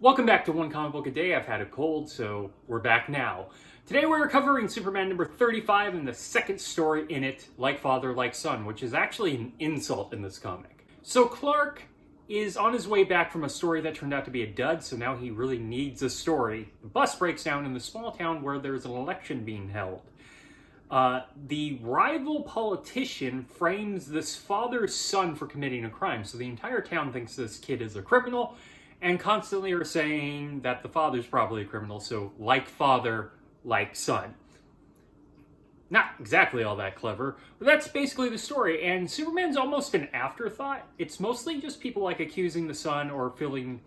Welcome back to One Comic Book a Day. I've had a cold, so we're back now. Today we're covering Superman number 35 and the second story in it, Like Father, Like Son, which is actually an insult in this comic. So Clark is on his way back from a story that turned out to be a dud, so now he really needs a story. The bus breaks down in the small town where there's an election being held. The rival politician frames this father's son for committing a crime, so the entire town thinks this kid is a criminal, and constantly are saying that the father's probably a criminal, so like father, like son. Not exactly all that clever, but that's basically the story, and Superman's almost an afterthought. It's mostly just people like accusing the son or feeling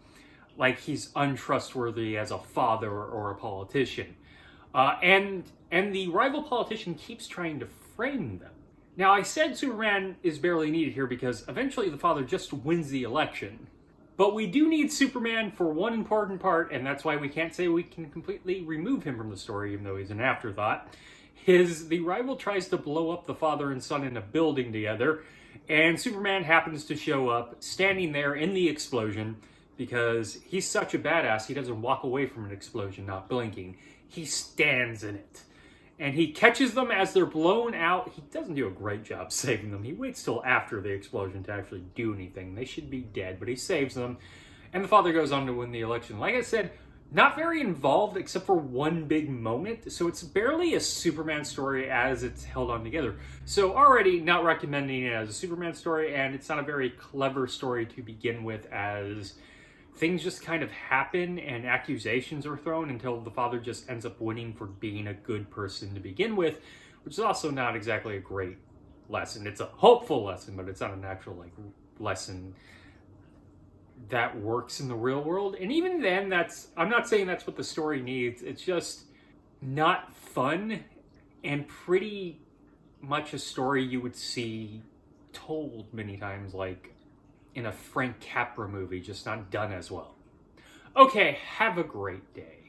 like he's untrustworthy as a father or a politician. And the rival politician keeps trying to frame them. Now, I said Superman is barely needed here because eventually the father just wins the election. But we do need Superman for one important part, and that's why we can't say we can completely remove him from the story, even though he's an afterthought. The rival tries to blow up the father and son in a building together, and Superman happens to show up, standing there in the explosion, because he's such a badass, he doesn't walk away from an explosion, not blinking. He stands in it. And he catches them as they're blown out. He doesn't do a great job saving them. He waits till after the explosion to actually do anything. They should be dead, but he saves them. And the father goes on to win the election. Like I said, not very involved except for one big moment. So it's barely a Superman story as it's held on together. So already not recommending it as a Superman story, and it's not a very clever story to begin with, as things just kind of happen and accusations are thrown until the father just ends up winning for being a good person to begin with, which is also not exactly a great lesson. It's a hopeful lesson, but it's not an actual lesson that works in the real world. And even then, I'm not saying that's what the story needs. It's just not fun and pretty much a story you would see told many times, like in a Frank Capra movie, just not done as well. Okay, have a great day.